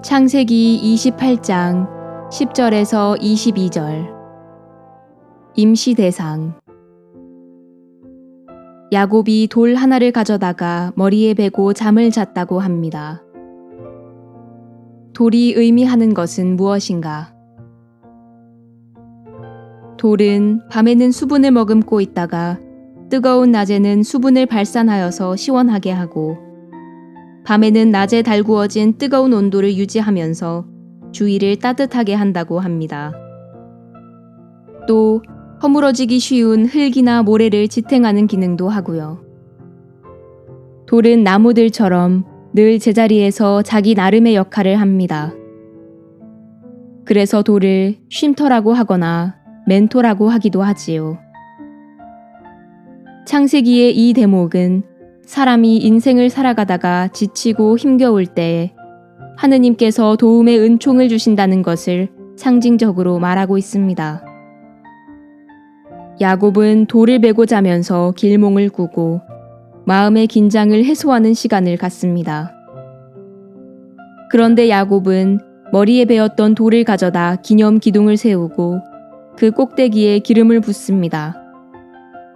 창세기 28장 10절에서 22절. 임시 대상. 야곱이 돌 하나를 가져다가 머리에 베고 잠을 잤다고 합니다. 돌이 의미하는 것은 무엇인가? 돌은 밤에는 수분을 머금고 있다가 뜨거운 낮에는 수분을 발산하여서 시원하게 하고, 밤에는 낮에 달구어진 뜨거운 온도를 유지하면서 주위를 따뜻하게 한다고 합니다. 또 허물어지기 쉬운 흙이나 모래를 지탱하는 기능도 하고요. 돌은 나무들처럼 늘 제자리에서 자기 나름의 역할을 합니다. 그래서 돌을 쉼터라고 하거나 멘토라고 하기도 하지요. 창세기의 이 대목은 사람이 인생을 살아가다가 지치고 힘겨울 때에 하느님께서 도움의 은총을 주신다는 것을 상징적으로 말하고 있습니다. 야곱은 돌을 베고 자면서 길몽을 꾸고 마음의 긴장을 해소하는 시간을 갖습니다. 그런데 야곱은 머리에 베었던 돌을 가져다 기념 기둥을 세우고 그 꼭대기에 기름을 붓습니다.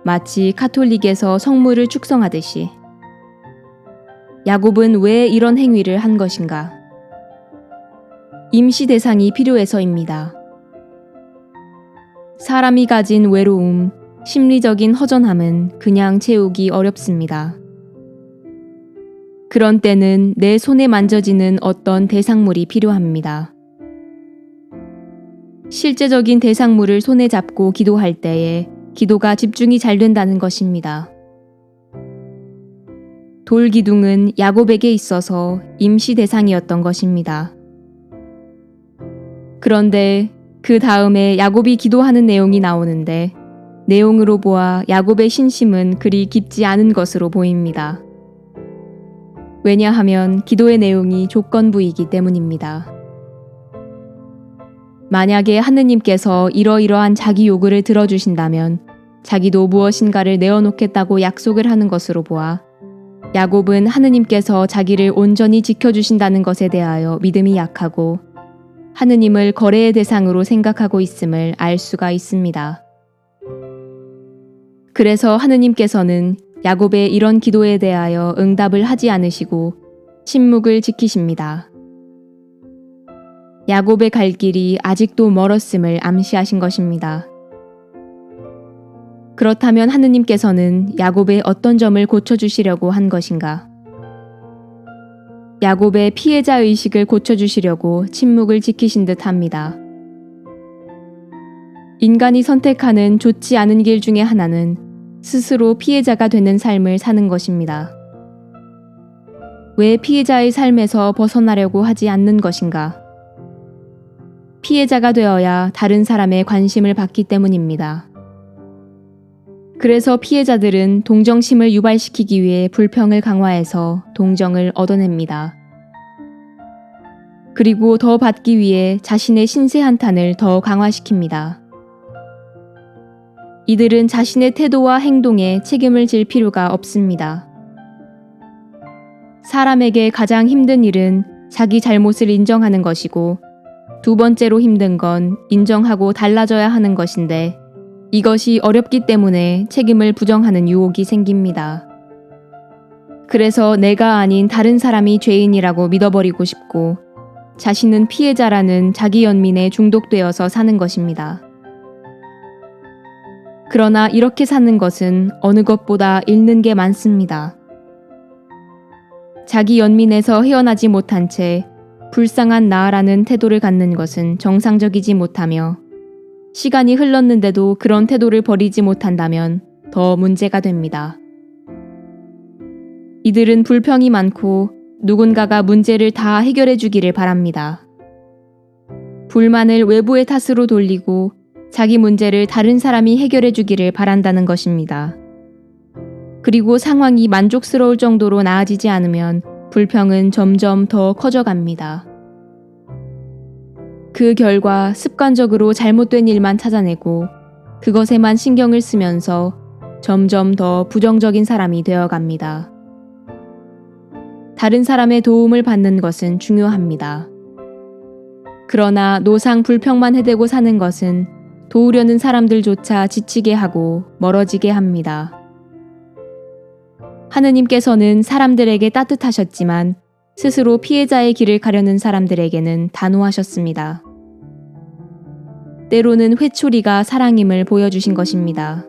마치 가톨릭에서 성물을 축성하듯이. 야곱은 왜 이런 행위를 한 것인가? 임시 대상이 필요해서입니다. 사람이 가진 외로움, 심리적인 허전함은 그냥 채우기 어렵습니다. 그런 때는 내 손에 만져지는 어떤 대상물이 필요합니다. 실제적인 대상물을 손에 잡고 기도할 때에 기도가 집중이 잘 된다는 것입니다. 돌 기둥은 야곱에게 있어서 임시 대상이었던 것입니다. 그런데 그 다음에 야곱이 기도하는 내용이 나오는데 내용으로 보아 야곱의 신심은 그리 깊지 않은 것으로 보입니다. 왜냐하면 기도의 내용이 조건부이기 때문입니다. 만약에 하느님께서 이러이러한 자기 요구를 들어주신다면 자기도 무엇인가를 내어놓겠다고 약속을 하는 것으로 보아 야곱은 하느님께서 자기를 온전히 지켜주신다는 것에 대하여 믿음이 약하고 하느님을 거래의 대상으로 생각하고 있음을 알 수가 있습니다. 그래서 하느님께서는 야곱의 이런 기도에 대하여 응답을 하지 않으시고 침묵을 지키십니다. 야곱의 갈 길이 아직도 멀었음을 암시하신 것입니다. 그렇다면 하느님께서는 야곱의 어떤 점을 고쳐주시려고 한 것인가? 야곱의 피해자 의식을 고쳐주시려고 침묵을 지키신 듯 합니다. 인간이 선택하는 좋지 않은 길 중에 하나는 스스로 피해자가 되는 삶을 사는 것입니다. 왜 피해자의 삶에서 벗어나려고 하지 않는 것인가? 피해자가 되어야 다른 사람의 관심을 받기 때문입니다. 그래서 피해자들은 동정심을 유발시키기 위해 불평을 강화해서 동정을 얻어냅니다. 그리고 더 받기 위해 자신의 신세 한탄을 더 강화시킵니다. 이들은 자신의 태도와 행동에 책임을 질 필요가 없습니다. 사람에게 가장 힘든 일은 자기 잘못을 인정하는 것이고 두 번째로 힘든 건 인정하고 달라져야 하는 것인데 이것이 어렵기 때문에 책임을 부정하는 유혹이 생깁니다. 그래서 내가 아닌 다른 사람이 죄인이라고 믿어버리고 싶고 자신은 피해자라는 자기 연민에 중독되어서 사는 것입니다. 그러나 이렇게 사는 것은 어느 것보다 잃는 게 많습니다. 자기 연민에서 헤어나지 못한 채 불쌍한 나라는 태도를 갖는 것은 정상적이지 못하며 시간이 흘렀는데도 그런 태도를 버리지 못한다면 더 문제가 됩니다. 이들은 불평이 많고 누군가가 문제를 다 해결해 주기를 바랍니다. 불만을 외부의 탓으로 돌리고 자기 문제를 다른 사람이 해결해 주기를 바란다는 것입니다. 그리고 상황이 만족스러울 정도로 나아지지 않으면 불평은 점점 더 커져갑니다. 그 결과 습관적으로 잘못된 일만 찾아내고 그것에만 신경을 쓰면서 점점 더 부정적인 사람이 되어갑니다. 다른 사람의 도움을 받는 것은 중요합니다. 그러나 노상 불평만 해대고 사는 것은 도우려는 사람들조차 지치게 하고 멀어지게 합니다. 하느님께서는 사람들에게 따뜻하셨지만 스스로 피해자의 길을 가려는 사람들에게는 단호하셨습니다. 때로는 회초리가 사랑임을 보여주신 것입니다.